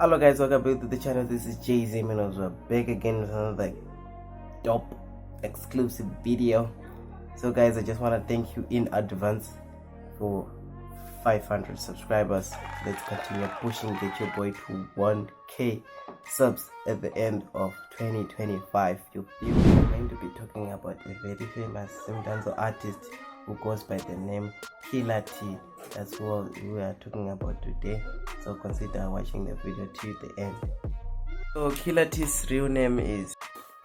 Hello guys, welcome back to the channel. This is Jay-Z Minos. We're back again with another dope exclusive video. So guys, I just want to thank you in advance for 500 subscribers. Let's continue pushing, get your boy to 1k subs at the end of 2025. We're going to be talking about a very famous Simdanzo artist who goes by the name Killer T. That's what we are talking about today, so consider watching the video to the end. So Killer T's real name is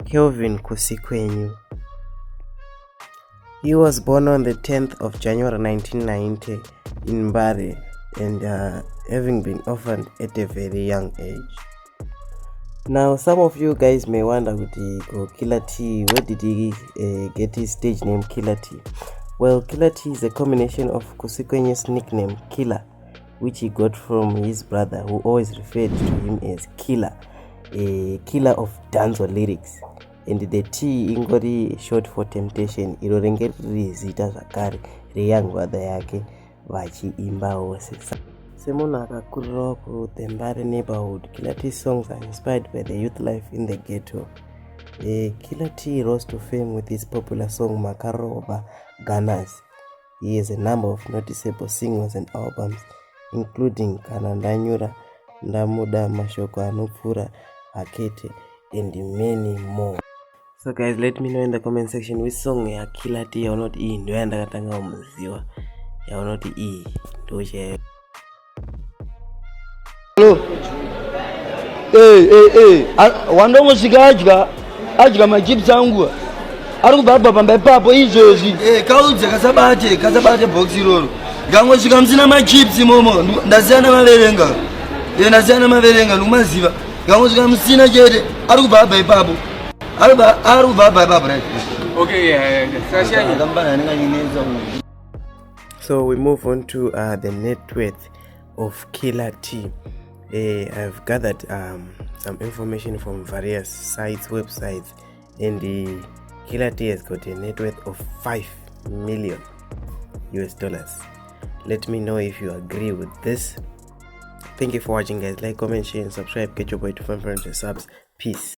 Kelvin Kusikwenyu. He was born on the 10th of January 1990 in Mbare, and having been orphaned at a very young age. Now some of you guys may wonder, Killer T, where did he get his stage name Killer T? Well, Killer T is a combination of Kusikwenyu's nickname Killer, which he got from his brother, who always referred to him as Killer, a killer of danzo lyrics, and the T ingori short for temptation, irorengeri zita zakari reyoung brother yake vachiimba wose. Semunhu akakurirawo ku Mbare neighborhood, Killer T's songs are inspired by the youth life in the ghetto. Killer T rose to fame with his popular song Makaroba Ganas. He has a number of noticeable singles and albums, including Kana Ndanyura, Ndamuda, Mashoko Anupfura, Akete, and many more. So guys, let me know in the comment section which song ya Killer T or not E ndio ndakatanga umuziwa ya or not E ndoje. Hello. Wando musika ajika machips angu ari kubaba pamba ipapo izvozvi kaudze kasabate box iroro ngangosvika musina machips imomo ndasiyana maverenga nokumaziva ngangosvika musina chete ari kubaba ipapo right? Okay, So we move on to the net worth of Killer T. I've gathered some information from various sites, websites, and the Killer T has got a net worth of $5 million. Let me know if you agree with this. Thank you for watching guys. Like, comment, share, and subscribe. Get your boy to 500 subs. Peace.